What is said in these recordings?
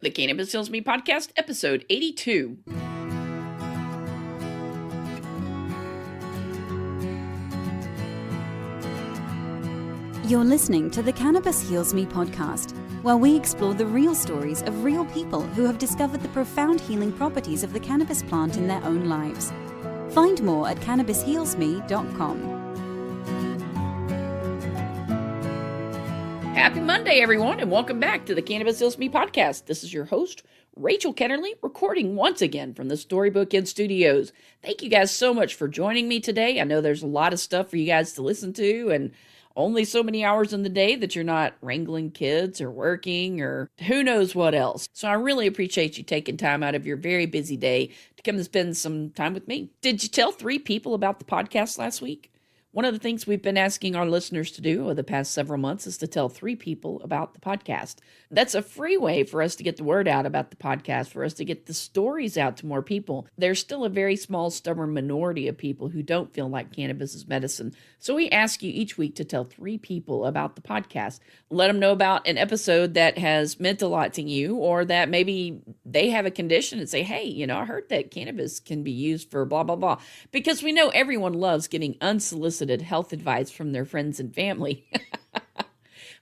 The Cannabis Heals Me podcast, episode 82. You're listening to the Cannabis Heals Me podcast, where we explore the real stories of real people who have discovered the profound healing properties of the cannabis plant in their own lives. Find more at cannabishealsme.com. Happy Monday, everyone, and welcome back to the Cannabis Heals Me podcast. This is your host, Rachel Kennerly, recording once again from the Storybook Inn Studios. Thank you guys so much for joining me today. I know there's a lot of stuff for you guys to listen to, and only so many hours in the day that you're not wrangling kids or working or who knows what else. So I really appreciate you taking time out of your very busy day to come and spend some time with me. Did you tell 3 people about the podcast last week? One of the things we've been asking our listeners to do over the past several months is to tell 3 people about the podcast. That's a free way for us to get the word out about the podcast, for us to get the stories out to more people. There's still a very small, stubborn minority of people who don't feel like cannabis is medicine. So we ask you each week to tell 3 people about the podcast. Let them know about an episode that has meant a lot to you, or that maybe they have a condition and say, hey, I heard that cannabis can be used for blah, blah, blah. Because we know everyone loves getting unsolicited health advice from their friends and family.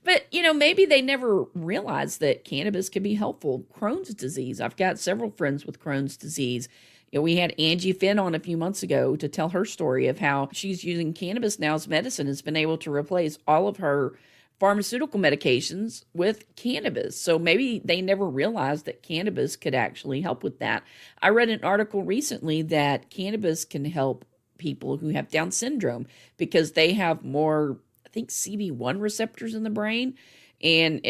But, maybe they never realized that cannabis could be helpful. Crohn's disease. I've got several friends with Crohn's disease. We had Angie Finn on a few months ago to tell her story of how she's using cannabis now as medicine, has been able to replace all of her pharmaceutical medications with cannabis. So maybe they never realized that cannabis could actually help with that. I read an article recently that cannabis can help people who have Down syndrome because they have more, I think, CB1 receptors in the brain, and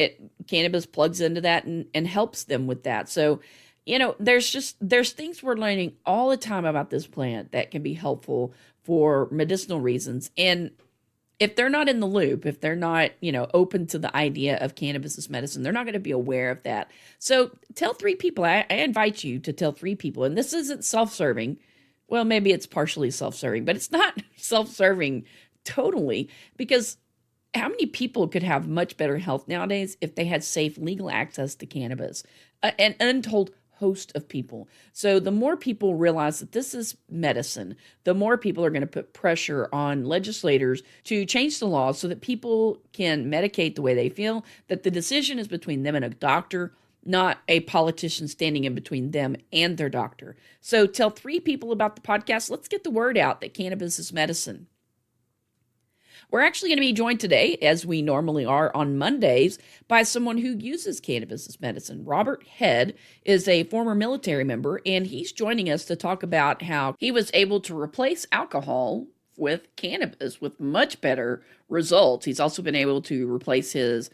cannabis plugs into that and helps them with that. So, there's things we're learning all the time about this plant that can be helpful for medicinal reasons. And if they're not in the loop, if they're not, open to the idea of cannabis as medicine, they're not going to be aware of that. So tell 3 people. I invite you to tell 3 people, and this isn't self-serving. Well, maybe it's partially self-serving, but it's not self-serving totally, because how many people could have much better health nowadays if they had safe, legal access to cannabis? An untold host of people. So the more people realize that this is medicine, the more people are going to put pressure on legislators to change the law so that people can medicate the way they feel, that the decision is between them and a doctor, not a politician standing in between them and their doctor. So tell 3 people about the podcast. Let's get the word out that cannabis is medicine. We're actually going to be joined today, as we normally are on Mondays, by someone who uses cannabis as medicine. Robert Head is a former military member, and he's joining us to talk about how he was able to replace alcohol with cannabis with much better results. He's also been able to replace his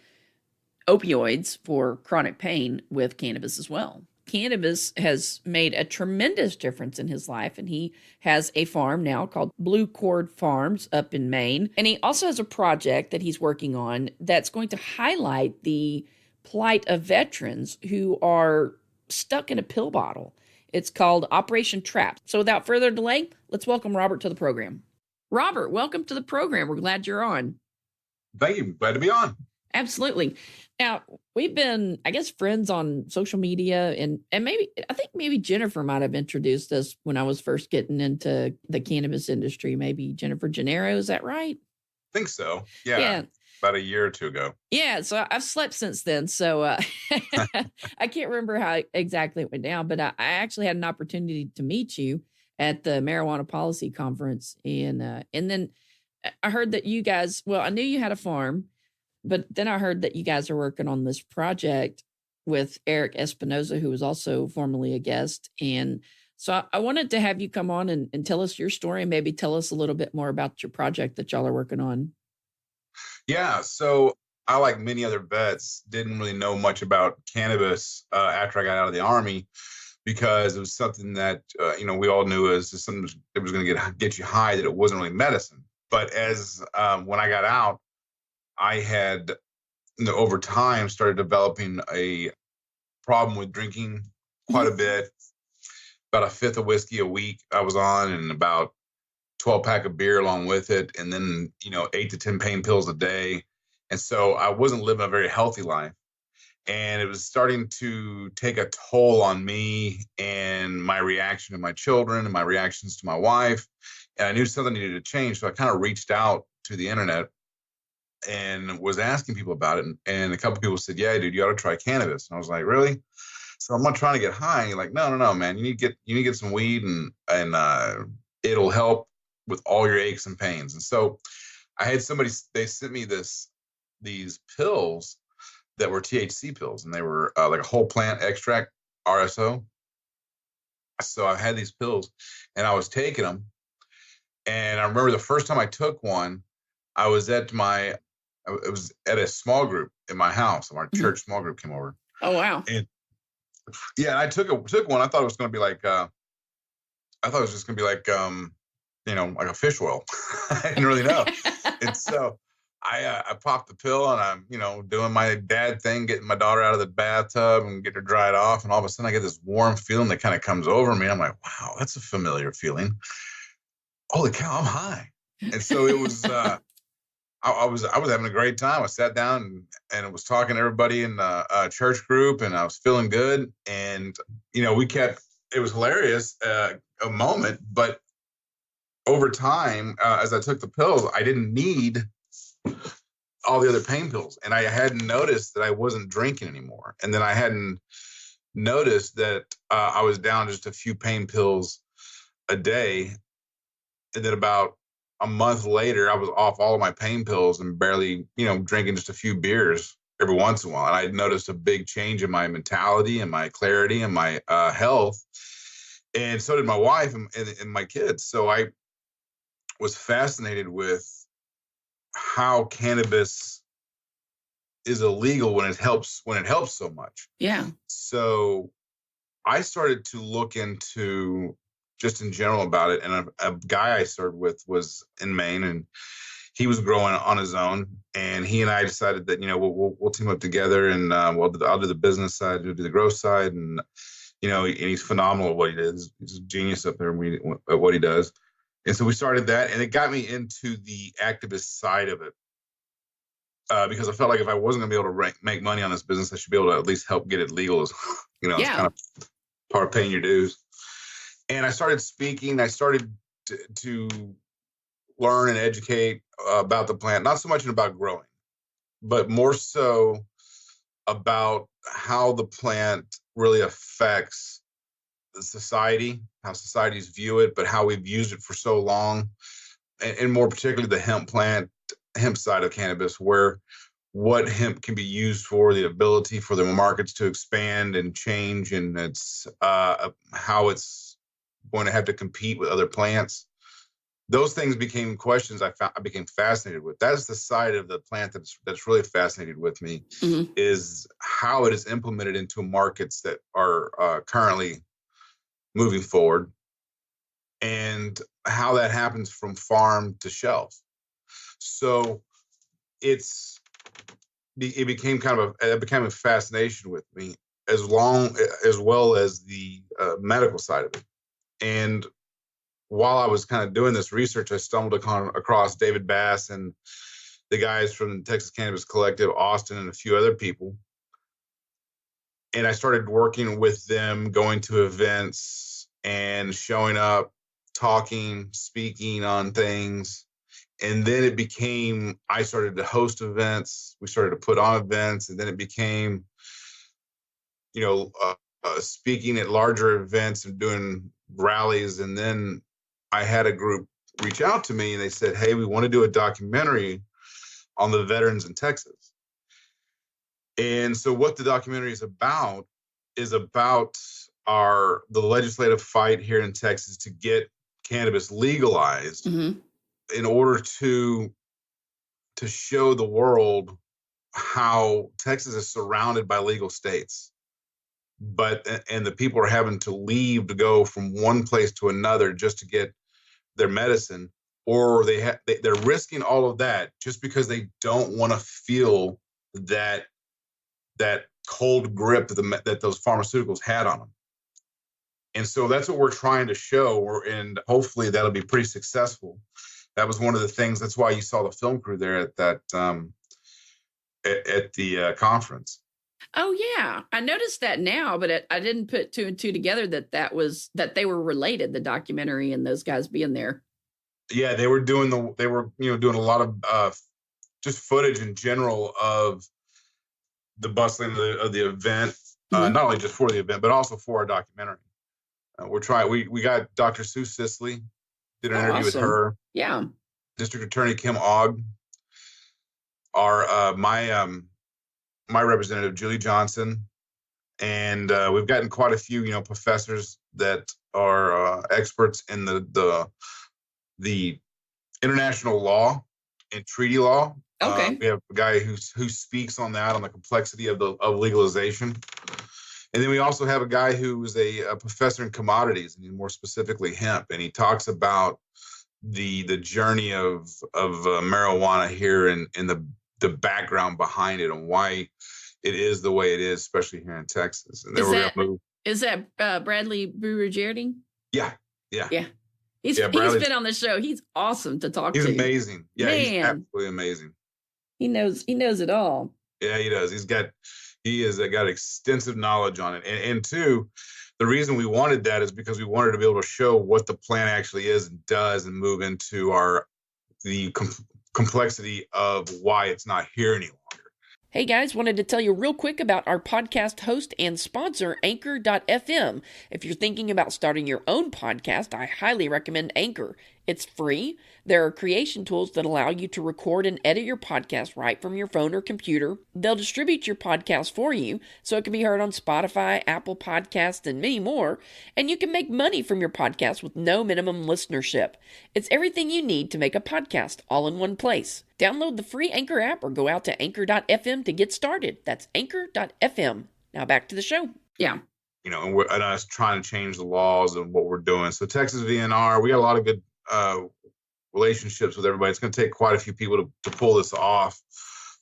opioids for chronic pain with cannabis as well. Cannabis has made a tremendous difference in his life, and he has a farm now called Blue Cord Farms up in Maine. And he also has a project that he's working on that's going to highlight the plight of veterans who are stuck in a pill bottle. It's called Operation Trap. So without further delay, let's welcome Robert to the program. Robert, welcome to the program. We're glad you're on. Thank you. Glad to be on. Absolutely. Now, we've been, I guess, friends on social media, and I think maybe Jennifer might have introduced us when I was first getting into the cannabis industry. Maybe Jennifer Gennaro, is that right? I think so. Yeah. About a year or 2 ago. Yeah. So I've slept since then. So I can't remember how exactly it went down, but I actually had an opportunity to meet you at the Marijuana Policy Conference. And then I heard that you guys, I knew you had a farm, but then I heard that you guys are working on this project with Eric Espinoza, who was also formerly a guest. And so I wanted to have you come on and tell us your story, and maybe tell us a little bit more about your project that y'all are working on. Yeah. So I, like many other vets, didn't really know much about cannabis after I got out of the Army, because it was something that, we all knew as something that was going to get you high, that it wasn't really medicine. But as when I got out, I had, over time, started developing a problem with drinking quite a bit. About a fifth of whiskey a week I was on, and about 12-pack of beer along with it, and then 8 to 10 pain pills a day. And so I wasn't living a very healthy life. And it was starting to take a toll on me and my reaction to my children and my reactions to my wife. And I knew something needed to change. So I kind of reached out to the internet and was asking people about it. And a couple people said, yeah, dude, you ought to try cannabis. And I was like, really? So I'm not trying to get high. And you're like, no, man, you need to get some weed and it'll help with all your aches and pains. And so I had they sent me these pills that were THC pills, and they were like a whole plant extract, RSO. So I had these pills, and I was taking them. And I remember the first time I took one, I was at a small group in my house. Our church small group came over. Oh, wow. And yeah, I took one. I thought it was going to be like, I thought it was just going to be like, like a fish oil. I didn't really know. And so I popped the pill, and I'm, doing my dad thing, getting my daughter out of the bathtub and getting her dried off. And all of a sudden I get this warm feeling that kind of comes over me. I'm like, wow, that's a familiar feeling. Holy cow, I'm high. And so it was, I was having a great time. I sat down and was talking to everybody in the church group, and I was feeling good. And, it was hilarious, a moment, but over time, as I took the pills, I didn't need all the other pain pills. And I hadn't noticed that I wasn't drinking anymore. And then I hadn't noticed that I was down just a few pain pills a day. And then about a month later, I was off all of my pain pills and barely, drinking just a few beers every once in a while. And I noticed a big change in my mentality and my clarity and my health. And so did my wife and my kids. So I was fascinated with how cannabis is illegal when it helps so much. Yeah. So I started to look into just in general about it. And a guy I started with was in Maine, and he was growing on his own. And he and I decided that, we'll team up together, and I'll do the business side, you'll do the growth side. And, and he's phenomenal at what he does. He's a genius up there at what he does. And so we started that, and it got me into the activist side of it. Because I felt like if I wasn't going to be able to make money on this business, I should be able to at least help get it legal. It's kind of part of paying your dues. And I started speaking. I started to learn and educate about the plant, not so much about growing, but more so about how the plant really affects the society, how societies view it, but how we've used it for so long, and more particularly the hemp side of cannabis, where what hemp can be used for, the ability for the markets to expand and change, and it's how it's going to have to compete with other plants. Those things became questions I became fascinated with. That's the side of the plant that's really fascinated with me, is how it is implemented into markets that are currently moving forward, and how that happens from farm to shelf. So it became a fascination with me, as well as the medical side of it. And while I was kind of doing this research, I stumbled across David Bass and the guys from the Texas Cannabis Collective, Austin, and a few other people. And I started working with them, going to events and showing up, talking, speaking on things. And then I started to host events. We started to put on events, and then it became, speaking at larger events and doing rallies. And then I had a group reach out to me, and they said, hey, we want to do a documentary on the veterans in Texas. And so what the documentary is about the legislative fight here in Texas to get cannabis legalized, in order to show the world how Texas is surrounded by legal states, and the people are having to leave to go from one place to another just to get their medicine, or they're risking all of that just because they don't want to feel that cold grip that those pharmaceuticals had on them. And so that's what we're trying to show, and hopefully that'll be pretty successful. That was one of the things. That's why you saw the film crew there at that at the conference. Oh yeah, I noticed that now, but I didn't put two and two together that they were related. The documentary and those guys being there. Yeah, they were doing doing a lot of just footage in general of the bustling of the event, Mhm. not only just for the event, but also for our documentary. We got Dr. Sue Sisley, did an Oh, interview with awesome. her, Yeah. District Attorney Kim Ogg, our my representative Julie Johnson, and we've gotten quite a few professors that are experts in the international law and treaty law. Okay. We have a guy who speaks on that, on the complexity of legalization. And then we also have a guy who is a professor in commodities, and more specifically hemp, and he talks about the journey of marijuana here and the background behind it and why it is the way it is, especially here in Texas. And then we're gonna move. Is that Bradley Brewer-Jardy? Yeah, yeah, Yeah. He's been on the show. He's awesome to talk to. He's amazing. Yeah, Man, he's absolutely amazing. He knows it all. Yeah, he does. He has got extensive knowledge on it. And two, the reason we wanted that is because we wanted to be able to show what the plant actually is and does, and move into the complexity of why it's not here any longer. Hey guys, wanted to tell you real quick about our podcast host and sponsor, Anchor.fm. If you're thinking about starting your own podcast, I highly recommend Anchor. It's free. There are creation tools that allow you to record and edit your podcast right from your phone or computer. They'll distribute your podcast for you, so it can be heard on Spotify, Apple Podcasts, and many more. And you can make money from your podcast with no minimum listenership. It's everything you need to make a podcast all in one place. Download the free Anchor app or go out to Anchor.fm to get started. That's Anchor.fm. Now back to the show. Yeah. And us trying to change the laws and what we're doing. So Texas VNR, we got a lot of good relationships with everybody. It's going to take quite a few people to pull this off.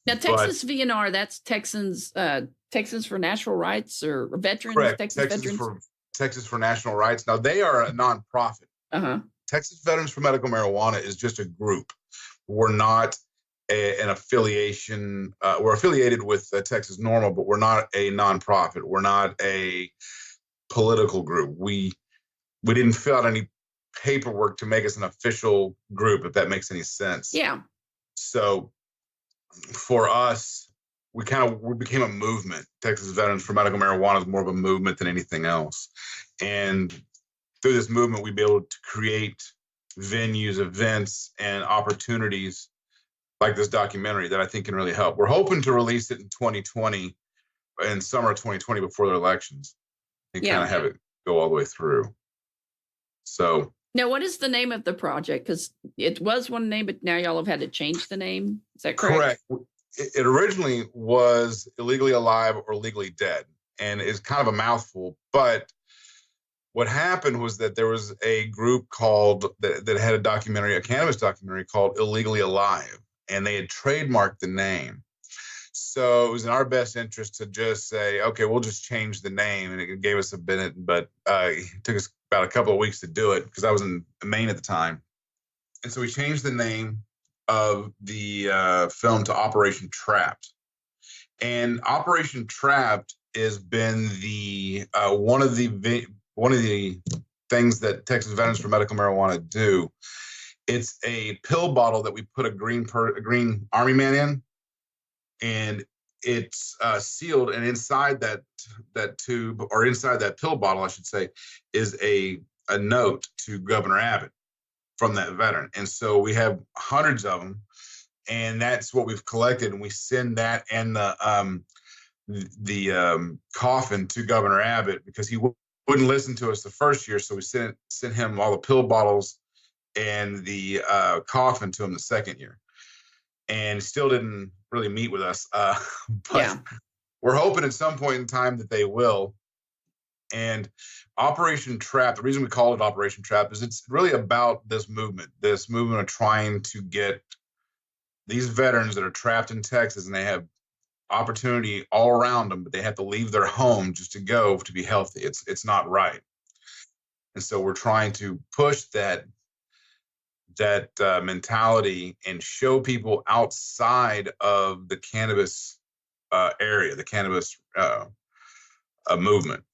Now, Texas VNR, that's Texans for Natural Rights or Veterans? Correct. Texas Veterans? Texas for National Rights. Now, they are a nonprofit. Uh-huh. Texas Veterans for Medical Marijuana is just a group. We're not an affiliation. We're affiliated with Texas Normal, but we're not a nonprofit. We're not a political group. We didn't fill out any paperwork to make us an official group, if that makes any sense. Yeah. So for us, we became a movement. Texas Veterans for Medical Marijuana is more of a movement than anything else. And through this movement, we'd be able to create venues, events, and opportunities like this documentary that I think can really help. We're hoping to release it in 2020, in summer of 2020, before the elections, and kind of have it go all the way through. So now, what is the name of the project? Because it was one name, but now y'all have had to change the name. Is that correct? Correct. It originally was Illegally Alive or Legally Dead, and it's kind of a mouthful. But what happened was that there was a group that had a cannabis documentary called Illegally Alive, and they had trademarked the name. So it was in our best interest to just say, okay, we'll just change the name. And it gave us a minute, but it took us about a couple of weeks to do it because I was in Maine at the time. And so we changed the name of the film to Operation Trapped. And Operation Trapped has been one of the things that Texas Veterans for Medical Marijuana do. It's a pill bottle that we put a green Army man in, and it's sealed. And inside that tube, or inside that pill bottle, I should say, is a note to Governor Abbott from that veteran. And so we have hundreds of them, and that's what we've collected. And we send that and the coffin to Governor Abbott because he wouldn't listen to us the first year. So we sent him all the pill bottles and the coffin to him the second year, and still didn't really meet with us. But we're hoping at some point in time that they will. And Operation Trap, the reason we call it Operation Trap is it's really about this movement of trying to get these veterans that are trapped in Texas, and they have opportunity all around them, but they have to leave their home just to go to be healthy. It's not right. And so we're trying to push that mentality and show people outside of the cannabis area, the cannabis a movement,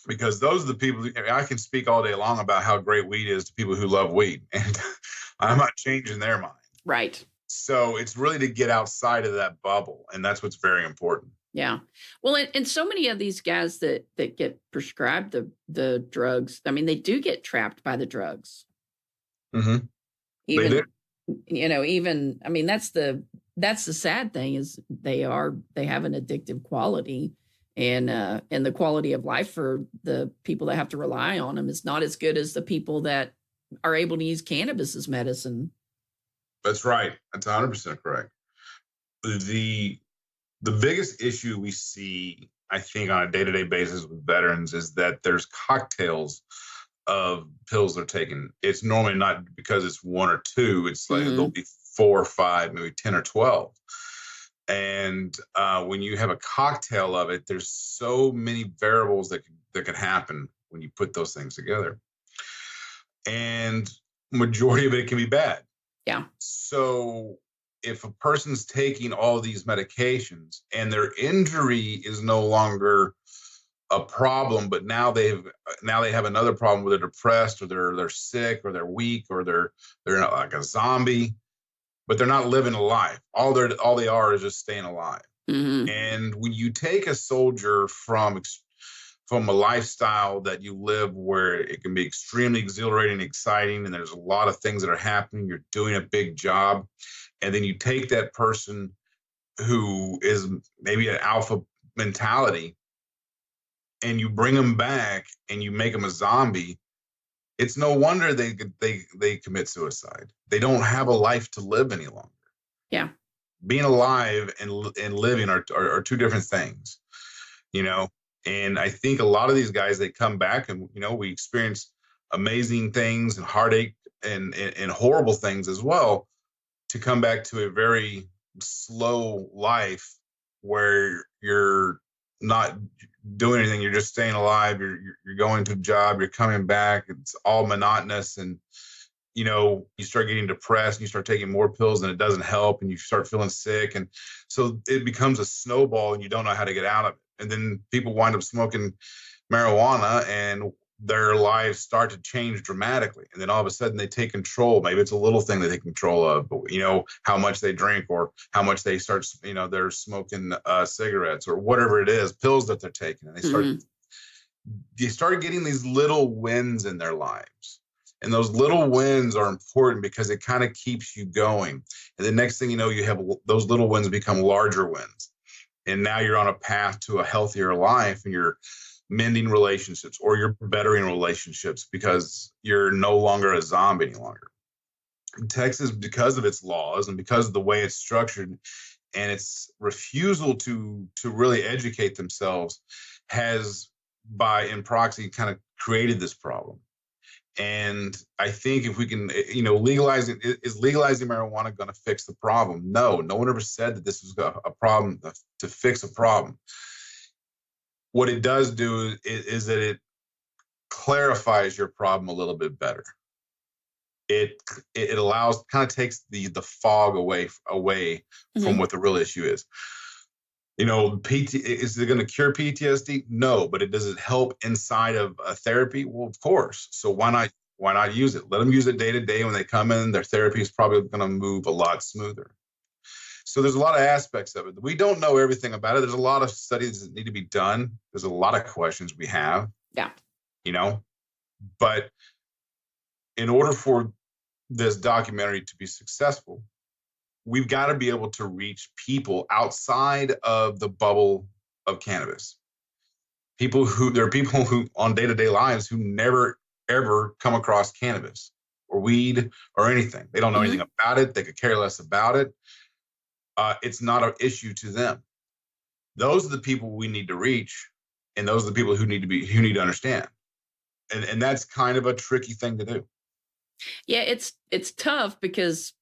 because those are the people. I can speak all day long about how great weed is to people who love weed, and I'm not changing their mind. Right. So it's really to get outside of that bubble, and that's what's very important. Yeah. Well, and so many of these guys that get prescribed the drugs, I mean, they do get trapped by the drugs. Mm-hmm. Even, they do. Even, I mean, that's the sad thing, is they have an addictive quality, and the quality of life for the people that have to rely on them is not as good as the people that are able to use cannabis as medicine. That's right. That's 100% correct. The biggest issue we see, I think, on a day-to-day basis with veterans is that there's cocktails of pills they're taking. It's normally not because it's one or two. It's like there'll be 4 or 5, maybe 10 or 12. And when you have a cocktail of it, there's so many variables that could happen when you put those things together. And majority of it can be bad. Yeah. So if a person's taking all these medications and their injury is no longer a problem, but now they have another problem where they're depressed, or they're sick, or they're weak, or they're not like a zombie, but they're not living a life. All they are is just staying alive. Mm-hmm. And when you take a soldier from a lifestyle that you live where it can be extremely exhilarating, exciting, and there's a lot of things that are happening, you're doing a big job, and then you take that person who is maybe an alpha mentality and you bring them back and you make them a zombie, it's no wonder they commit suicide. They don't have a life to live any longer. Yeah. Being alive and living are two different things, And I think a lot of these guys, they come back and, we experience amazing things and heartache and horrible things as well, to come back to a very slow life where you're not doing anything. You're just staying alive. You're going to a job, you're coming back. It's all monotonous. And, you start getting depressed and you start taking more pills and it doesn't help, and you start feeling sick. And so it becomes a snowball and you don't know how to get out of it. And then people wind up smoking marijuana and their lives start to change dramatically. And then all of a sudden they take control. Maybe it's a little thing they take control of, but how much they drink, or how much they start, they're smoking cigarettes, or whatever it is, pills that they're taking. And they start getting these little wins in their lives. And those little wins are important because it kind of keeps you going. And the next thing you know, you have those little wins become larger wins. And now you're on a path to a healthier life, and you're mending relationships, or you're bettering relationships because you're no longer a zombie any longer. Texas, because of its laws and because of the way it's structured and its refusal to really educate themselves, has in proxy kind of created this problem. And I think if we can, legalizing marijuana going to fix the problem? No one ever said that this was a problem to fix a problem. What it does do is that it clarifies your problem a little bit better. It allows, kind of takes the fog away from what the real issue is. Is it going to cure PTSD? No, but does it help inside of a therapy? Well, of course. So why not use it? Let them use it day to day. When they come in, their therapy is probably going to move a lot smoother. So there's a lot of aspects of it. We don't know everything about it. There's a lot of studies that need to be done. There's a lot of questions we have. Yeah. But in order for this documentary to be successful, we've got to be able to reach people outside of the bubble of cannabis. There are people who on day-to-day lives who never, ever come across cannabis or weed or anything. They don't know anything about it. They could care less about it. It's not an issue to them. Those are the people we need to reach, and those are the people who need to understand. And that's kind of a tricky thing to do. Yeah, it's tough because,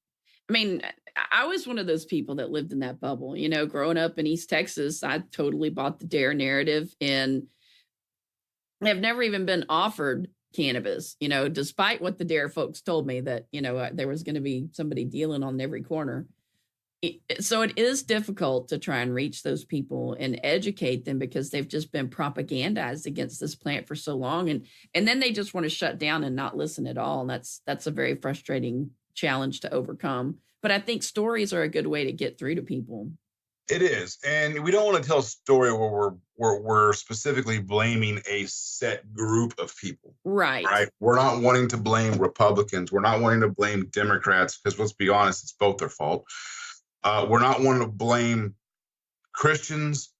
I mean, I was one of those people that lived in that bubble. Growing up in East Texas, I totally bought the DARE narrative, and I've never even been offered cannabis, despite what the DARE folks told me, that, there was going to be somebody dealing on every corner. So it is difficult to try and reach those people and educate them because they've just been propagandized against this plant for so long, and then they just want to shut down and not listen at all. And that's a very frustrating challenge to overcome. But I think stories are a good way to get through to people. It is, and we don't want to tell a story where we're specifically blaming a set group of people. Right. Right. We're not wanting to blame Republicans. We're not wanting to blame Democrats because let's be honest, it's both their fault. We're not wanting to blame Christians.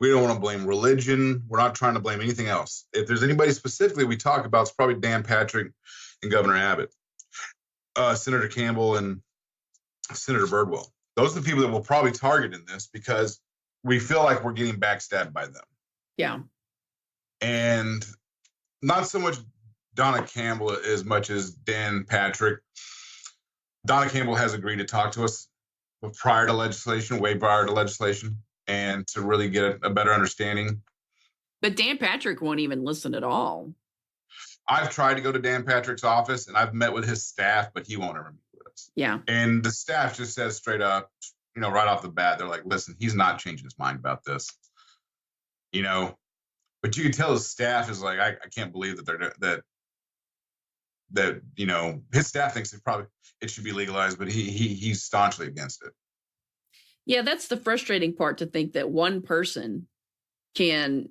We don't want to blame religion. We're not trying to blame anything else. If there's anybody specifically we talk about, it's probably Dan Patrick and Governor Abbott, Senator Campbell and Senator Birdwell. Those are the people that we'll probably target in this because we feel like we're getting backstabbed by them. Yeah. And not so much Donna Campbell as much as Dan Patrick. Donna Campbell has agreed to talk to us prior to legislation, way prior to legislation, and to really get a better understanding. But Dan Patrick won't even listen at all. I've tried to go to Dan Patrick's office and I've met with his staff, but he won't ever meet with us. Yeah. And the staff just says straight up, right off the bat, they're like, listen, he's not changing his mind about this. But you can tell his staff is like, I can't believe that his staff thinks it should be legalized, but he's staunchly against it. Yeah, that's the frustrating part, to think that one person can,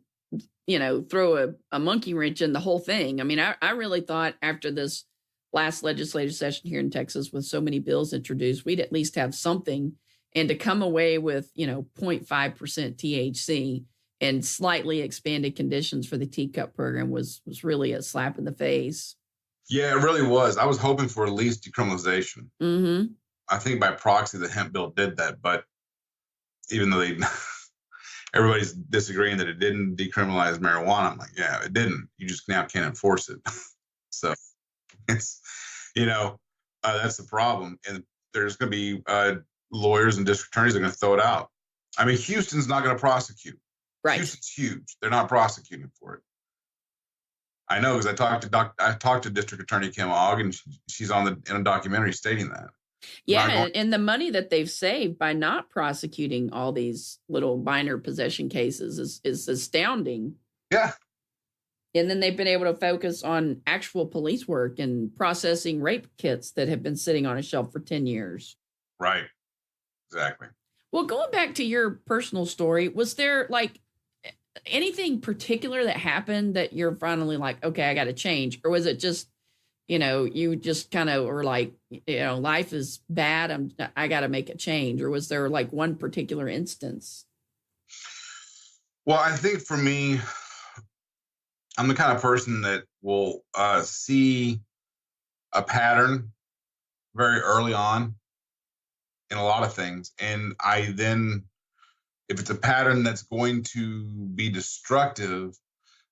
throw a monkey wrench in the whole thing. I mean, I really thought after this last legislative session here in Texas with so many bills introduced, we'd at least have something. And to come away with, 0.5% THC and slightly expanded conditions for the teacup program was really a slap in the face. Yeah, it really was. I was hoping for at least decriminalization. Mm-hmm. I think by proxy the hemp bill did that, but even though everybody's disagreeing that it didn't decriminalize marijuana, I'm like, yeah, it didn't. You just now can't enforce it. So it's, that's the problem. And there's going to be lawyers and district attorneys that are going to throw it out. I mean, Houston's not going to prosecute. Right. Houston's huge. They're not prosecuting for it. I know because I talked to District Attorney Kim Ogg, and she's in a documentary stating that. Yeah, and the money that they've saved by not prosecuting all these little minor possession cases is astounding. Yeah. And then they've been able to focus on actual police work and processing rape kits that have been sitting on a shelf for 10 years. Right. Exactly. Well, going back to your personal story, was there anything particular that happened that you're finally like, okay, I got to change? Or was it just, you just kind of were like, life is bad, I got to make a change? Or was there one particular instance? Well, I think for me, I'm the kind of person that will see a pattern very early on in a lot of things. And I then, if it's a pattern that's going to be destructive,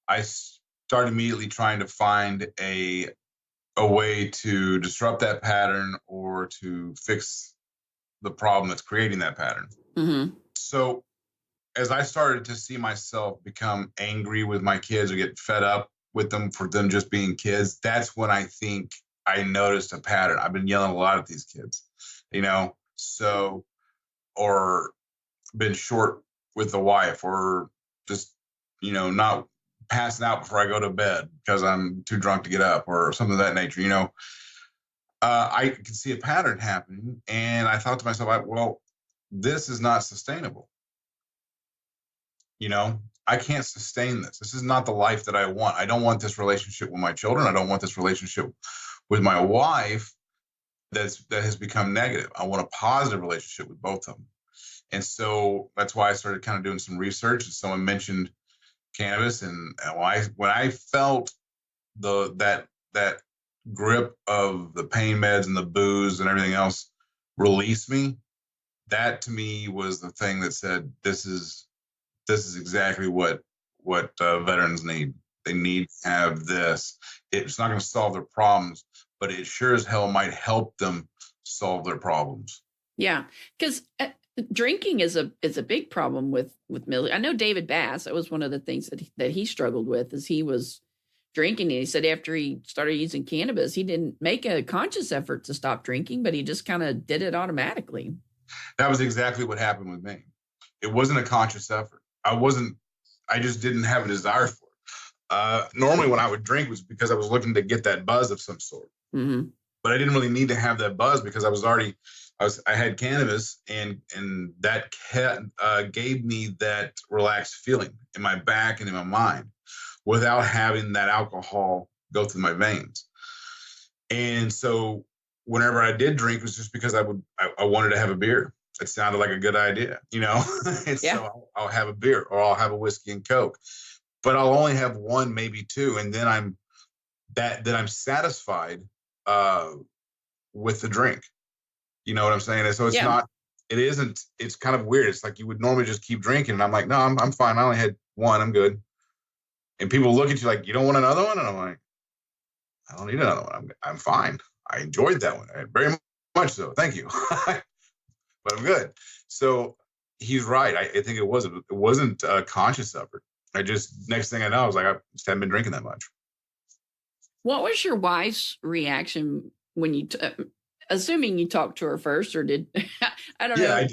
I start immediately trying to find a way to disrupt that pattern or to fix the problem that's creating that pattern. Mm-hmm. So as I started to see myself become angry with my kids or get fed up with them for them just being kids, that's when I think I noticed a pattern. I've been yelling a lot at these kids, or been short with the wife, or just, not passing out before I go to bed because I'm too drunk to get up or something of that nature. I could see a pattern happening, and I thought to myself, well, this is not sustainable. I can't sustain this. This is not the life that I want. I don't want this relationship with my children. I don't want this relationship with my wife that has become negative. I want a positive relationship with both of them. And so that's why I started kind of doing some research. And someone mentioned cannabis, and when I felt that grip of the pain meds and the booze and everything else release me, that to me was the thing that said, this is exactly what veterans need. They need to have this. It's not going to solve their problems, but it sure as hell might help them solve their problems. Yeah, because drinking is a big problem with military. I know David Bass. That was one of the things that he struggled with, is he was drinking. And he said after he started using cannabis, he didn't make a conscious effort to stop drinking, but he just kind of did it automatically. That was exactly what happened with me. It wasn't a conscious effort. I just didn't have a desire for it. Normally when I would drink was because I was looking to get that buzz of some sort. Mm-hmm. But I didn't really need to have that buzz because I had cannabis, and that gave me that relaxed feeling in my back and in my mind without having that alcohol go through my veins. And so whenever I did drink, it was just because I wanted to have a beer. It sounded like a good idea, and so I'll have a beer, or I'll have a whiskey and Coke, but I'll only have one, maybe two, and then I'm satisfied with the drink. You know what I'm saying? And so it's kind of weird. It's like you would normally just keep drinking, and I'm like, no, I'm fine. I only had one. I'm good. And people look at you like, you don't want another one? And I'm like, I don't need another one. I'm fine. I enjoyed that one. Very much so. Thank you. But I'm good. So he's right. I think it wasn't a conscious effort. Next thing I know, I was like, I just haven't been drinking that much. What was your wife's reaction when you, assuming you talked to her first, or did, I don't know. Yeah, I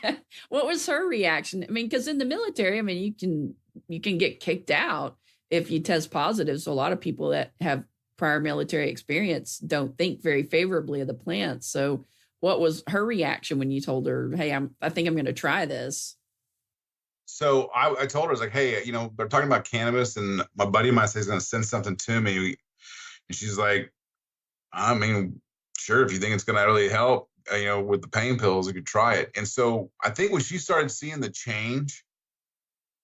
did. What was her reaction? I mean, because in the military, I mean, you can get kicked out if you test positive. So a lot of people that have prior military experience don't think very favorably of the plant. So what was her reaction when you told her, hey, I think I'm going to try this? So I told her, I was like, hey, they're talking about cannabis, and my buddy of mine says he's going to send something to me. And she's like, I mean, sure, if you think it's going to really help, with the pain pills, you could try it. And so I think when she started seeing the change,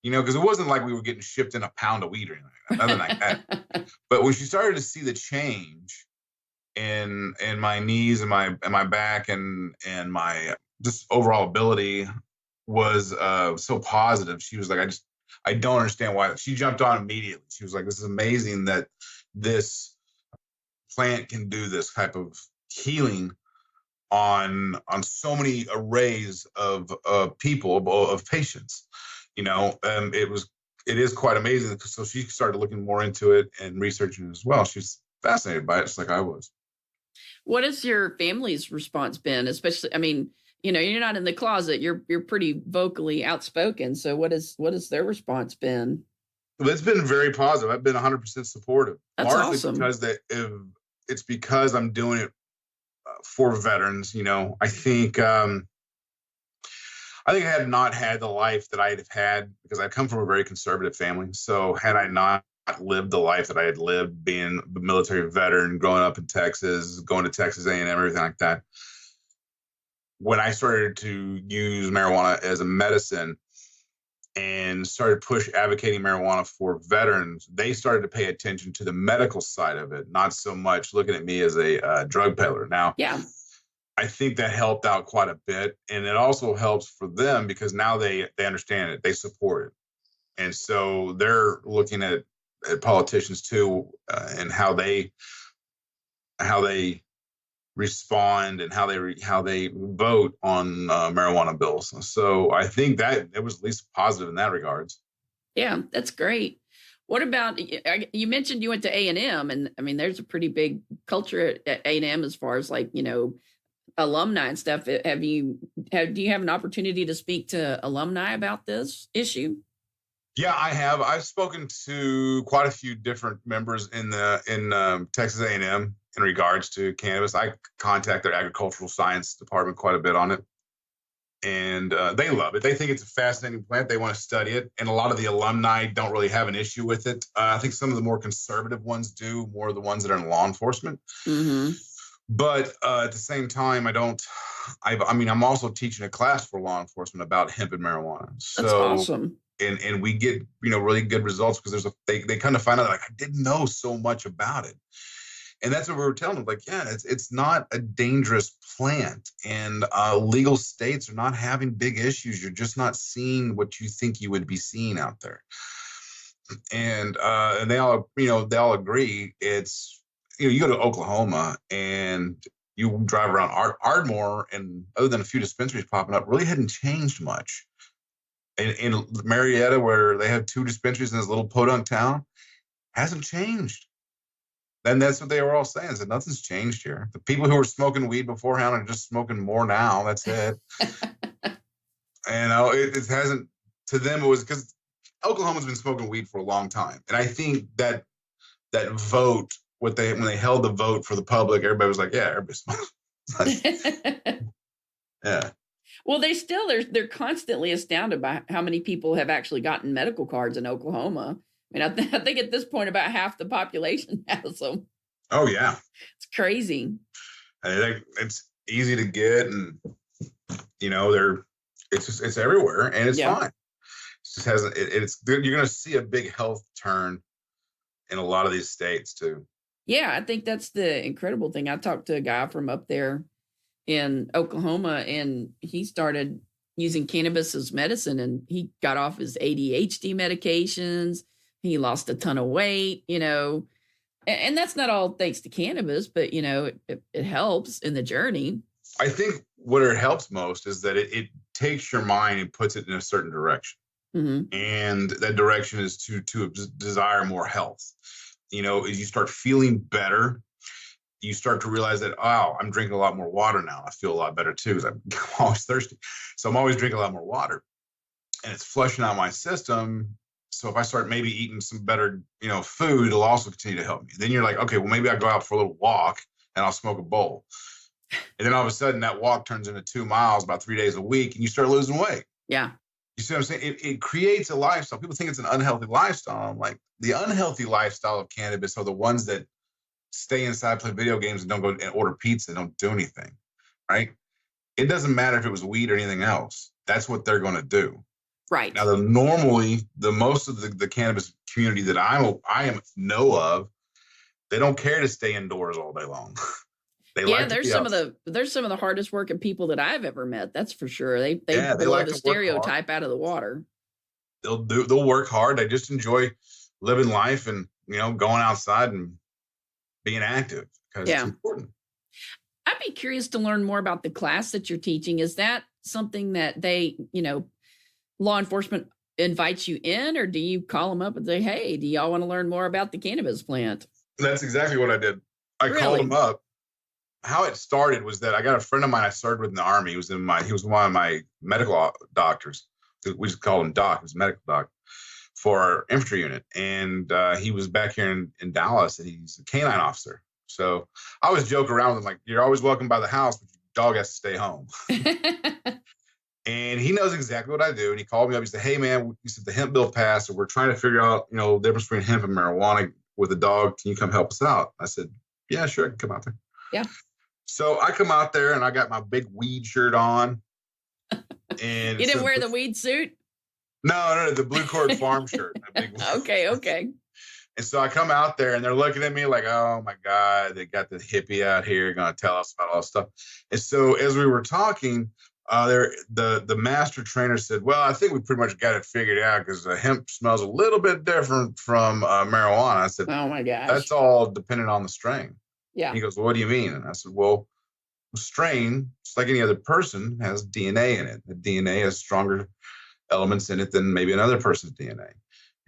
because it wasn't like we were getting shipped in a pound of weed or anything like that. But when she started to see the change in my knees and my back and my just overall ability was so positive, she was like, I don't understand why. She jumped on immediately. She was like, this is amazing that this plant can do this type of healing on so many arrays of people, of patients. It is quite amazing. So she started looking more into it and researching it as well. She's fascinated by it, just like I was. What has your family's response been? Especially, I mean, you're not in the closet. You're pretty vocally outspoken. So what has their response been? Well, it's been very positive. I've been 100% supportive. That's awesome. Because it's because I'm doing it for veterans. I think I had not had the life that I have had, because I come from a very conservative family. So had I not lived the life that I had lived, being a military veteran, growing up in Texas, going to Texas A&M, everything like that, when I started to use marijuana as a medicine and started advocating marijuana for veterans, they started to pay attention to the medical side of it, not so much looking at me as a drug peddler. Now, yeah, I think that helped out quite a bit. And it also helps for them because now they understand it, they support it. And so they're looking at politicians too, and how they respond and how they vote on marijuana bills. So I think that it was at least positive in that regards. Yeah, that's great. What about, you mentioned you went to A&M, and I mean, there's a pretty big culture at A&M as far as alumni and stuff. Do you have an opportunity to speak to alumni about this issue? Yeah, I have. I've spoken to quite a few different members in Texas A&M in regards to cannabis. I contact their agricultural science department quite a bit on it, and they love it. They think it's a fascinating plant. They want to study it, and a lot of the alumni don't really have an issue with it. I think some of the more conservative ones do, more of the ones that are in law enforcement. Mm-hmm. But at the same time, I'm also teaching a class for law enforcement about hemp and marijuana. So, that's awesome. And we get, really good results because they kind of find out, like, I didn't know so much about it. And that's what we were telling them, like, yeah, it's not a dangerous plant, and legal states are not having big issues. You're just not seeing what you think you would be seeing out there. And they all agree. It's, you go to Oklahoma and you drive around Ardmore, and other than a few dispensaries popping up, really hadn't changed much. In Marietta, where they have 2 dispensaries in this little podunk town, hasn't changed. And that's what they were all saying, is that nothing's changed here. The people who were smoking weed beforehand are just smoking more now. That's it. And it hasn't, to them, it was because Oklahoma's been smoking weed for a long time. And I think that vote, when they held the vote for the public, everybody was like, yeah, everybody smokes. Yeah. Well, they're constantly astounded by how many people have actually gotten medical cards in Oklahoma. I mean, I think at this point about half the population has them. Oh yeah, it's crazy. It's easy to get, and it's everywhere, and it's fine. It just hasn't. You're going to see a big health turn in a lot of these states too. Yeah, I think that's the incredible thing. I talked to a guy from up there in Oklahoma, and he started using cannabis as medicine, and he got off his ADHD medications. He lost a ton of weight, and that's not all thanks to cannabis, but it helps in the journey. I think what it helps most is that it takes your mind and puts it in a certain direction. Mm-hmm. And that direction is to desire more health. As you start feeling better, you start to realize that, I'm drinking a lot more water now. I feel a lot better too, because I'm always thirsty. So I'm always drinking a lot more water, and it's flushing out my system. So if I start maybe eating some better, food, it'll also continue to help me. Then you're like, okay, well, maybe I go out for a little walk and I'll smoke a bowl. And then all of a sudden that walk turns into 2 miles about 3 days a week, and you start losing weight. Yeah. You see what I'm saying? It creates a lifestyle. People think it's an unhealthy lifestyle. I'm like, the unhealthy lifestyle of cannabis are the ones that stay inside, play video games, and don't go and order pizza, and don't do anything, right? It doesn't matter if it was weed or anything else. That's what they're going to do. Right. Now, normally, most of the cannabis community that I know of, they don't care to stay indoors all day long. There's some of the hardest working people that I've ever met. That's for sure. They blow like the stereotype out of the water. They'll work hard. They just enjoy living life and going outside and being active, because it's important. I'd be curious to learn more about the class that you're teaching. Is that something that they, law enforcement invites you in, or do you call them up and say, hey, do y'all want to learn more about the cannabis plant? That's exactly what I did. I called them up. How it started was that I got a friend of mine I served with in the Army. He was one of my medical doctors. We just called him Doc. He was a medical doc for our infantry unit. And he was back here in Dallas, and he's a canine officer. So I always joke around with him, like, you're always welcome by the house, but your dog has to stay home. And he knows exactly what I do. And he called me up. He said, hey, man, he said, the hemp bill passed, and we're trying to figure out, the difference between hemp and marijuana with a dog. Can you come help us out? I said, yeah, sure, I can come out there. Yeah. So I come out there, and I got my big weed shirt on. And you didn't wear the weed suit? No, the Blue Cord Farm shirt. Okay. And so I come out there, and they're looking at me like, oh my God, they got the hippie out here going to tell us about all this stuff. And so as we were talking, the master trainer said, well, I think we pretty much got it figured out, because hemp smells a little bit different from marijuana. I said, oh my gosh, that's all dependent on the strain. Yeah. And he goes, well, what do you mean? And I said, well, strain, just like any other person, has DNA in it. The DNA has stronger elements in it than maybe another person's DNA.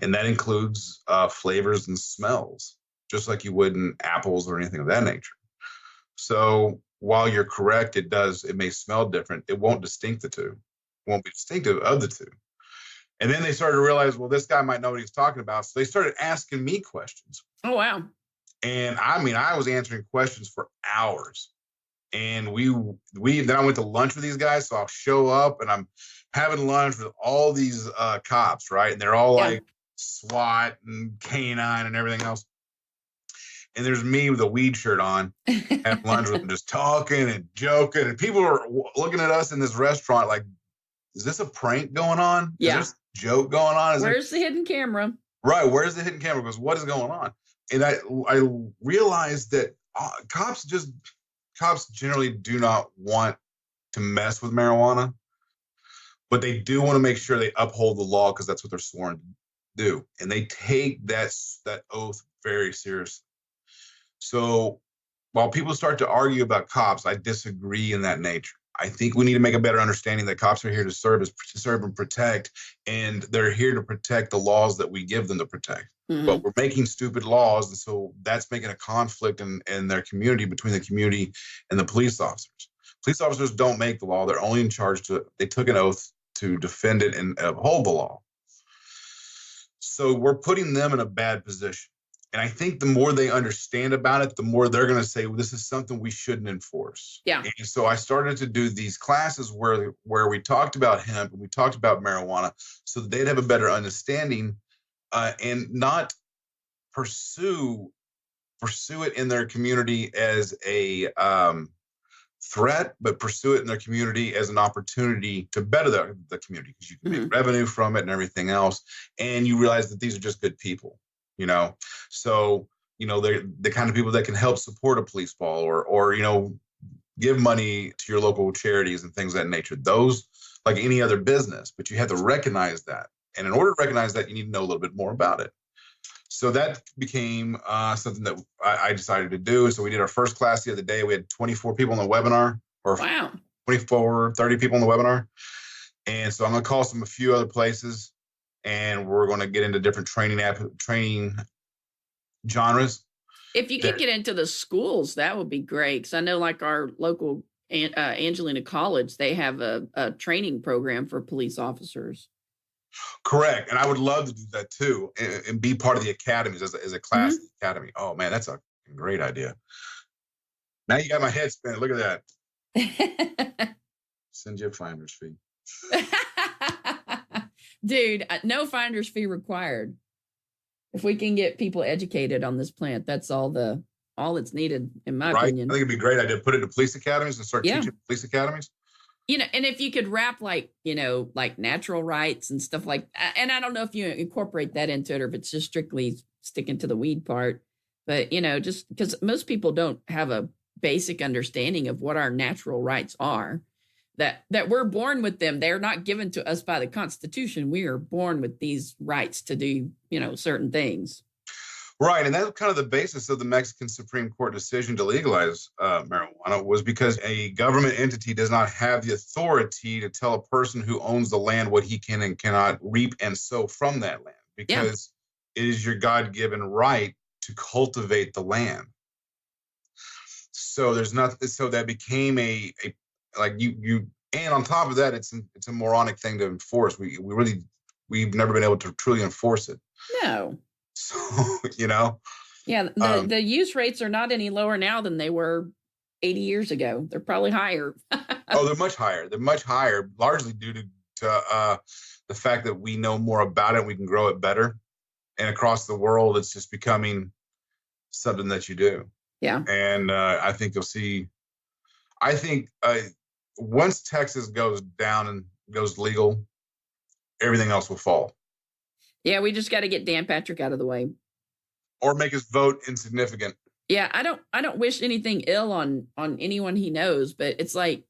And that includes flavors and smells, just like you would in apples or anything of that nature. So while you're correct, it may smell different. It won't distinct the two. It won't be distinctive of the two. And then they started to realize, well, this guy might know what he's talking about. So they started asking me questions. Oh, wow. And I was answering questions for hours. And then I went to lunch with these guys. So I'll show up, and I'm having lunch with all these cops, right? And they're all like SWAT and canine and everything else. And there's me with a weed shirt on, having lunch with them, just talking and joking. And people are looking at us in this restaurant like, is this a prank going on? Yeah. Is this a joke going on? Where's the hidden camera? Right. Where's the hidden camera? Because what is going on? And I realized that cops generally do not want to mess with marijuana, but they do want to make sure they uphold the law, because that's what they're sworn to do. And they take that oath very seriously. So while people start to argue about cops, I disagree in that nature. I think we need to make a better understanding that cops are here to serve and protect, and they're here to protect the laws that we give them to protect. Mm-hmm. But we're making stupid laws, and so that's making a conflict in their community, between the community and the police officers. Police officers don't make the law. They're only in charge they took an oath to defend it and uphold the law. So we're putting them in a bad position. And I think the more they understand about it, the more they're going to say, well, this is something we shouldn't enforce. Yeah. And so I started to do these classes where we talked about hemp and we talked about marijuana, so that they'd have a better understanding and not pursue it in their community as a threat, but pursue it in their community as an opportunity to better the community, because you can make revenue from it and everything else. And you realize that these are just good people, you know? So, you know, they're the kind of people that can help support a police ball or, you know, give money to your local charities and things of that nature. Those, like any other business, but you have to recognize that. And in order to recognize that, you need to know a little bit more about it. So that became something that I decided to do. So we did our first class the other day. We had 24 people in the webinar, or wow, 30 people in the webinar. And so I'm going to call a few other places, and we're going to get into different training genres. If you could get into the schools, that would be great. Because I know, like our local Angelina College, they have a training program for police officers. Correct. And I would love to do that too, and be part of the academies as a class academy. Oh man, that's a great idea. Now you got my head spinning. Look at that. Send you a finder's fee. Dude, no finder's fee required. If we can get people educated on this plant, that's all that's needed, in my opinion. I think it'd be a great idea to put it to police academies and start teaching police academies. You know, and if you could wrap like natural rights and stuff like that, and I don't know if you incorporate that into it or if it's just strictly sticking to the weed part, but, you know, just because most people don't have a basic understanding of what our natural rights are, that we're born with them. They're not given to us by the Constitution. We are born with these rights to do, you know, certain things. Right. And that's kind of the basis of the Mexican Supreme Court decision to legalize marijuana, was because a government entity does not have the authority to tell a person who owns the land what he can and cannot reap and sow from that land, because it is your God-given right to cultivate the land. So there's nothing. So that became a and on top of that, it's a moronic thing to enforce. We've never been able to truly enforce it. No. So, you know, the use rates are not any lower now than they were 80 years ago. They're probably higher. Oh, they're much higher. They're much higher, largely due to the fact that we know more about it. We can grow it better. And across the world, it's just becoming something that you do. Yeah. And I think you'll see, once Texas goes down and goes legal, everything else will fall. Yeah, we just got to get Dan Patrick out of the way, or make his vote insignificant. Yeah, I don't wish anything ill on anyone he knows, but it's like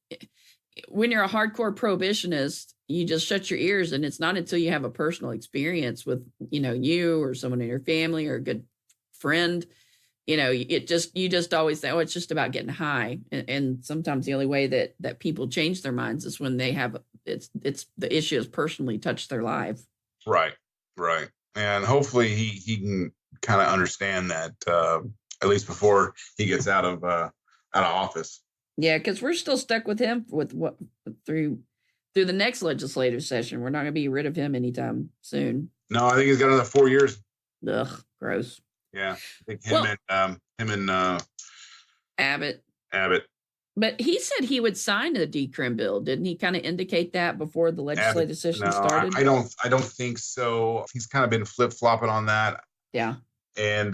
when you're a hardcore prohibitionist, you just shut your ears, and it's not until you have a personal experience with, you know, you or someone in your family or a good friend, you know, you just always say, oh, it's just about getting high, and sometimes the only way that people change their minds is when they have it's the issue has personally touched their life. Right. And hopefully he can kind of understand that, at least before he gets out of office. Yeah, because we're still stuck with him through the next legislative session. We're not going to be rid of him anytime soon. No, I think he's got another 4 years. Ugh, gross. Yeah, I think him and Abbott. But he said he would sign the decrim bill. Didn't he kind of indicate that before the legislative session started? I don't think so. He's kind of been flip-flopping on that. Yeah. And,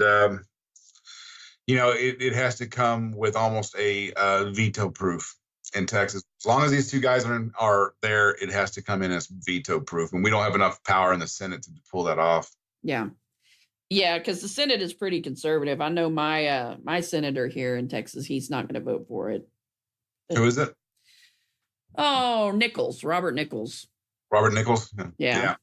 you know, it has to come with almost a veto proof in Texas. As long as these two guys are there, it has to come in as veto proof. And we don't have enough power in the Senate to pull that off. Yeah. Yeah, because the Senate is pretty conservative. I know my senator here in Texas, he's not going to vote for it. Who is it? Oh, Robert Nichols. Robert Nichols? Yeah.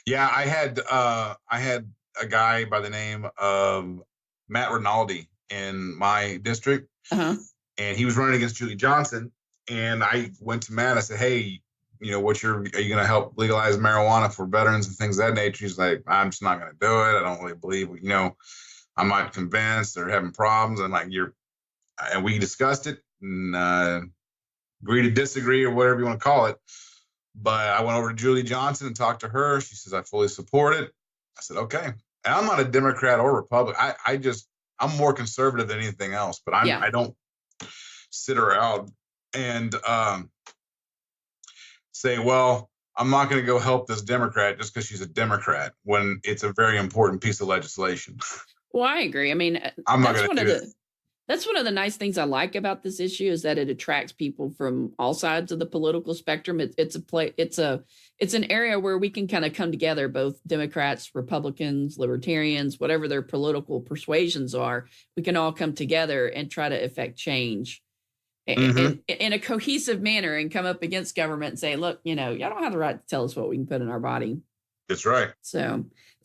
Yeah, I had a guy by the name of Matt Rinaldi in my district. Uh-huh. And he was running against Julie Johnson. And I went to Matt. I said, hey, are you going to help legalize marijuana for veterans and things of that nature? He's like, I'm just not going to do it. I don't really believe, I'm not convinced. They're having problems. And like, and we discussed it and agree to disagree or whatever you want to call it. But I went over to Julie Johnson and talked to her. She says, I fully support it. I said, okay. And I'm not a Democrat or Republican. I'm more conservative than anything else, but I don't sit around and say, well, I'm not going to go help this Democrat just because she's a Democrat when it's a very important piece of legislation. Well, I agree. I mean, I'm not going to do it. That's one of the nice things I like about this issue is that it attracts people from all sides of the political spectrum. It's an area where we can kind of come together, both Democrats, Republicans, Libertarians, whatever their political persuasions are. We can all come together and try to effect change in a cohesive manner and come up against government and say, look, y'all don't have the right to tell us what we can put in our body. That's right. So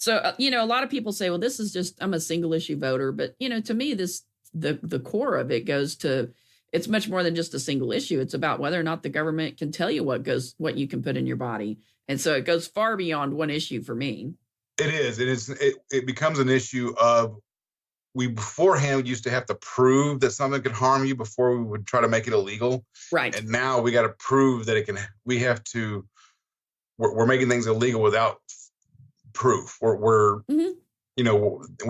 a lot of people say, well, this is just, I'm a single issue voter. But, to me, the core of it goes to, it's much more than just a single issue. It's about whether or not the government can tell you what you can put in your body. And so it goes far beyond one issue for me. It is. It becomes an issue of, we beforehand used to have to prove that something could harm you before we would try to make it illegal. Right. And now we got to prove that we're making things illegal without proof. We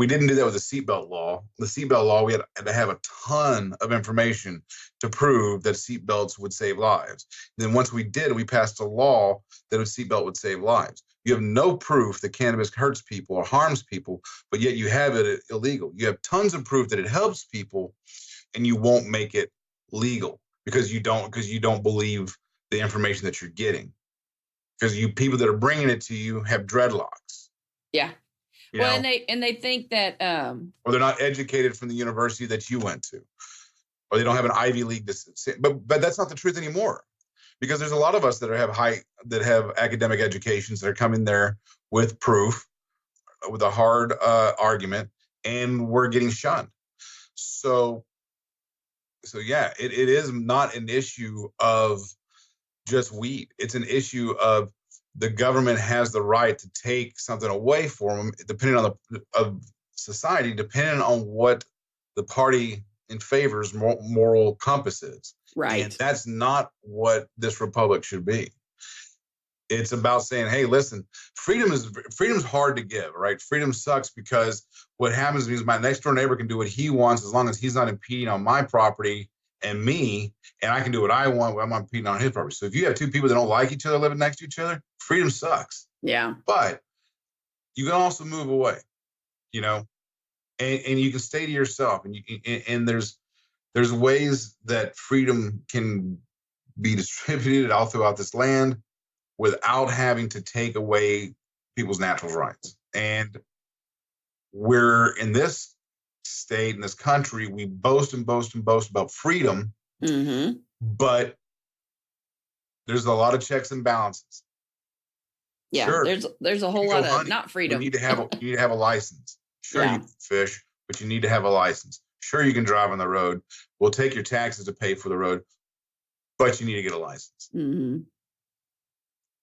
didn't do that with the seatbelt law. The seatbelt law, we had to have a ton of information to prove that seatbelts would save lives. And then once we did, we passed a law that a seatbelt would save lives. You have no proof that cannabis hurts people or harms people, but yet you have it illegal. You have tons of proof that it helps people, and you won't make it legal because you don't believe the information that you're getting. Because people that are bringing it to you have dreadlocks. Yeah. And they think that or they're not educated from the university that you went to, or they don't have an Ivy League. But that's not the truth anymore, because there's a lot of us that have academic educations that are coming there with proof, with a hard argument, and we're getting shunned. So yeah, it is not an issue of just weed. It's an issue of the government has the right to take something away from them, depending on of society, depending on what the party in favor's moral compass is. Right. And that's not what this republic should be. It's about saying, hey, listen, freedom's hard to give, right? Freedom sucks because what happens is my next door neighbor can do what he wants as long as he's not impeding on my property and me, and I can do what I want when I'm not impeding on his property. So if you have two people that don't like each other living next to each other, freedom sucks. Yeah. But you can also move away, and you can stay to yourself, and there's ways that freedom can be distributed all throughout this land without having to take away people's natural rights. And we're in this state, in this country, we boast about freedom, but there's a lot of checks and balances. Yeah, sure, there's a whole lot of not freedom. You need to have a license. Sure, you can fish, but you need to have a license. Sure, you can drive on the road. We'll take your taxes to pay for the road, but you need to get a license.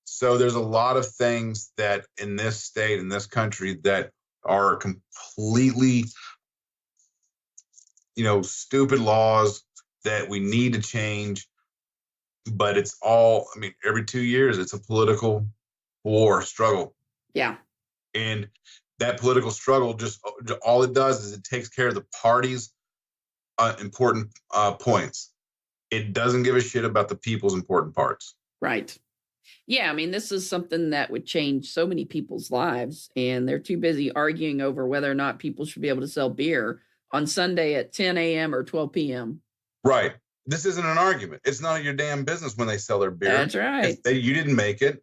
So there's a lot of things that in this state, in this country, that are completely, stupid laws that we need to change. But it's all, every 2 years, it's a political war struggle. Yeah. And that political struggle, just all it does is it takes care of the party's important points. It doesn't give a shit about the people's important parts. Right. Yeah, this is something that would change so many people's lives, and they're too busy arguing over whether or not people should be able to sell beer on Sunday at 10 a.m. or 12 p.m. Right. This isn't an argument. It's none of your damn business when they sell their beer. That's right. You didn't make it.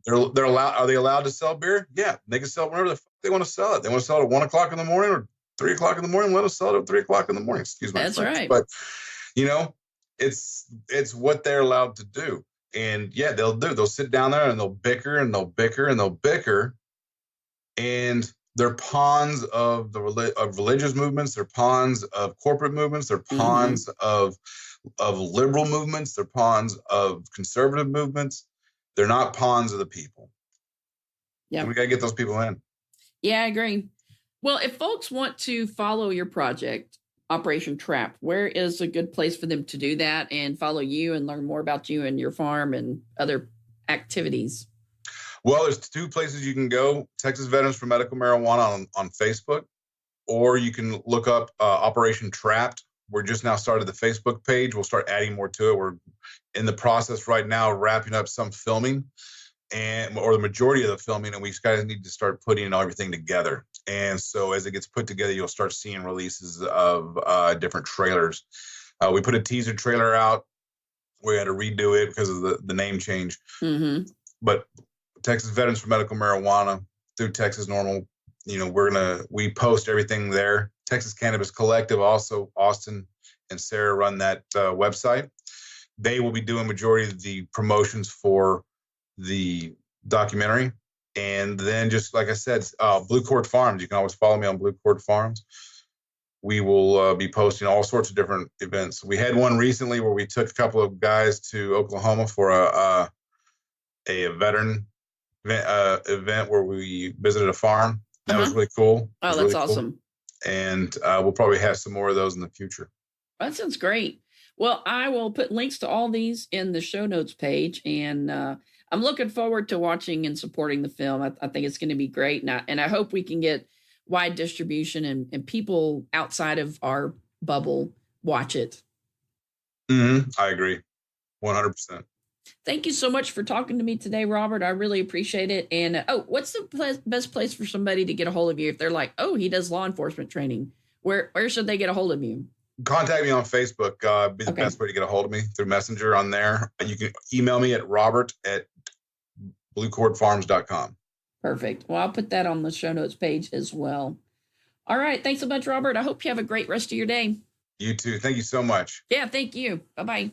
They're allowed. Are they allowed to sell beer? Yeah, they can sell it whenever they want to sell it. They want to sell it at 1 o'clock in the morning or 3 o'clock in the morning. Let us sell it at 3 o'clock in the morning. Excuse me. That's right. But it's what they're allowed to do. And yeah, they'll sit down there and they'll bicker and they'll bicker and they'll bicker. And they're pawns of religious movements. They're pawns of corporate movements. They're pawns of of liberal movements. They're pawns of conservative movements. They're not pawns of the people. Yeah. And we got to get those people in. Yeah, I agree. Well, if folks want to follow your project, Operation Trap, where is a good place for them to do that and follow you and learn more about you and your farm and other activities? Well, there's two places you can go: Texas Veterans for Medical Marijuana on Facebook, or you can look up Operation Trapped. We're just now started the Facebook page. We'll start adding more to it. We're in the process right now, wrapping up some filming, or the majority of the filming, and we kind of need to start putting everything together. And so as it gets put together, you'll start seeing releases of different trailers. We put a teaser trailer out. We had to redo it because of the name change. Mm-hmm. But Texas Veterans for Medical Marijuana through Texas Normal, we post everything there. Texas Cannabis Collective, also Austin and Sarah run that website. They will be doing majority of the promotions for the documentary. And then, just like I said, Blue Cord Farms, you can always follow me on Blue Cord Farms. We will be posting all sorts of different events. We had one recently where we took a couple of guys to Oklahoma for a veteran event where we visited a farm. That was really cool. Oh, that's awesome. Cool. And we'll probably have some more of those in the future. That sounds great. Well, I will put links to all these in the show notes page, and I'm looking forward to watching and supporting the film. I think it's going to be great, and I hope we can get wide distribution and people outside of our bubble watch it. Mm-hmm. I agree, 100%. Thank you so much for talking to me today, Robert. I really appreciate it. And what's the best place for somebody to get a hold of you if they're like, oh, he does law enforcement training? Where should they get a hold of you? Contact me on Facebook. Be the best way to get a hold of me, through Messenger on there. You can email me at robert@bluecordfarms.com. Perfect. Well, I'll put that on the show notes page as well. All right. Thanks so much, Robert. I hope you have a great rest of your day. You too. Thank you so much. Yeah, thank you. Bye-bye.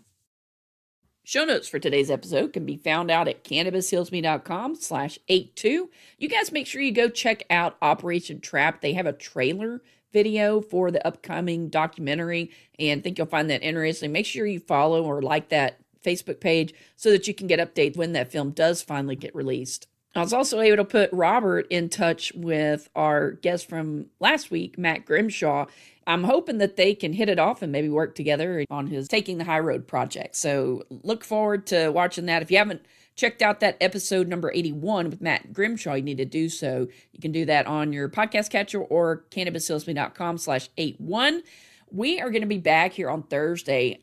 Show notes for today's episode can be found out at cannabishealsme.com/82. You guys make sure you go check out Operation Trap. They have a trailer video for the upcoming documentary, and I think you'll find that interesting. Make sure you follow or like that Facebook page so that you can get updates when that film does finally get released. I was also able to put Robert in touch with our guest from last week, Matt Grimshaw. I'm hoping that they can hit it off and maybe work together on his Taking the High Road project. So look forward to watching that. If you haven't checked out that episode number 81 with Matt Grimshaw, you need to do so. You can do that on your podcast catcher or cannabishealsme.com/81. We are going to be back here on Thursday.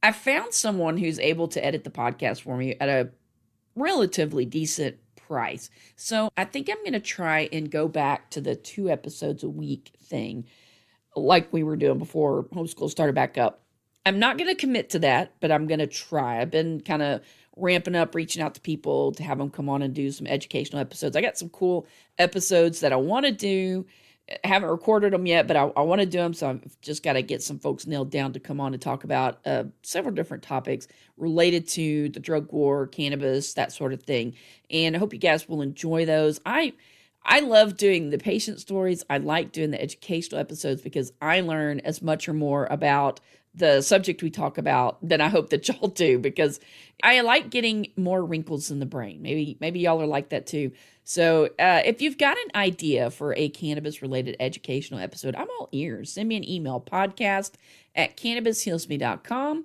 I found someone who's able to edit the podcast for me at a relatively decent price. So I think I'm going to try and go back to the 2 episodes a week thing like we were doing before homeschool started back up. I'm not going to commit to that, but I'm going to try. I've been kind of ramping up, reaching out to people to have them come on and do some educational episodes. I got some cool episodes that I want to do. I haven't recorded them yet, but I want to do them. So I've just got to get some folks nailed down to come on and talk about several different topics related to the drug war, cannabis, that sort of thing. And I hope you guys will enjoy those. I love doing the patient stories. I like doing the educational episodes because I learn as much or more about the subject we talk about than I hope that y'all do, because I like getting more wrinkles in the brain. Maybe y'all are like that too. So if you've got an idea for a cannabis-related educational episode, I'm all ears. Send me an email, podcast@cannabishealsme.com.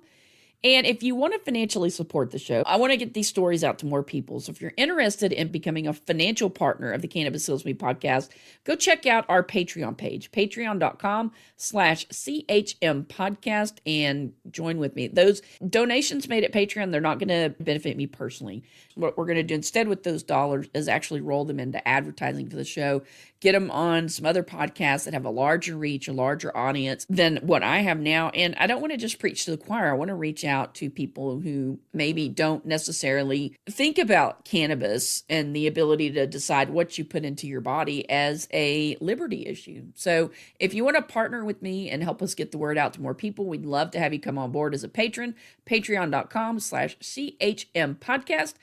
And if you want to financially support the show, I want to get these stories out to more people. So if you're interested in becoming a financial partner of the Cannabis Heals Me podcast, go check out our Patreon page, patreon.com/CHM podcast, and join with me. Those donations made at Patreon, they're not going to benefit me personally. What we're going to do instead with those dollars is actually roll them into advertising for the show, get them on some other podcasts that have a larger reach, a larger audience than what I have now. And I don't want to just preach to the choir. I want to reach out to people who maybe don't necessarily think about cannabis and the ability to decide what you put into your body as a liberty issue. So if you want to partner with me and help us get the word out to more people, we'd love to have you come on board as a patron, patreon.com/CHM podcast.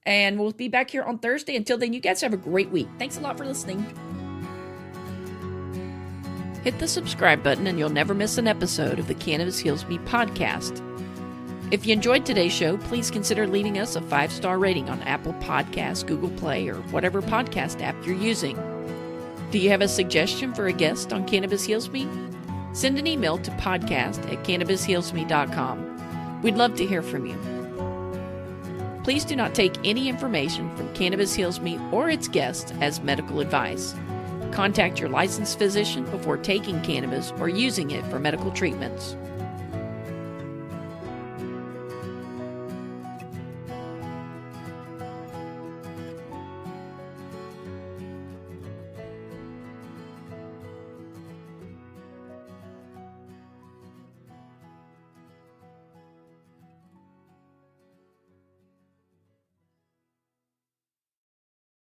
And we'll be back here on Thursday. Until then, you guys have a great week. Thanks a lot for listening. Hit the subscribe button and you'll never miss an episode of the Cannabis Heals Me podcast. If you enjoyed today's show, please consider leaving us a 5-star rating on Apple Podcasts, Google Play, or whatever podcast app you're using. Do you have a suggestion for a guest on Cannabis Heals Me? Send an email to podcast@cannabishealsme.com. We'd love to hear from you. Please do not take any information from Cannabis Heals Me or its guests as medical advice. Contact your licensed physician before taking cannabis or using it for medical treatments.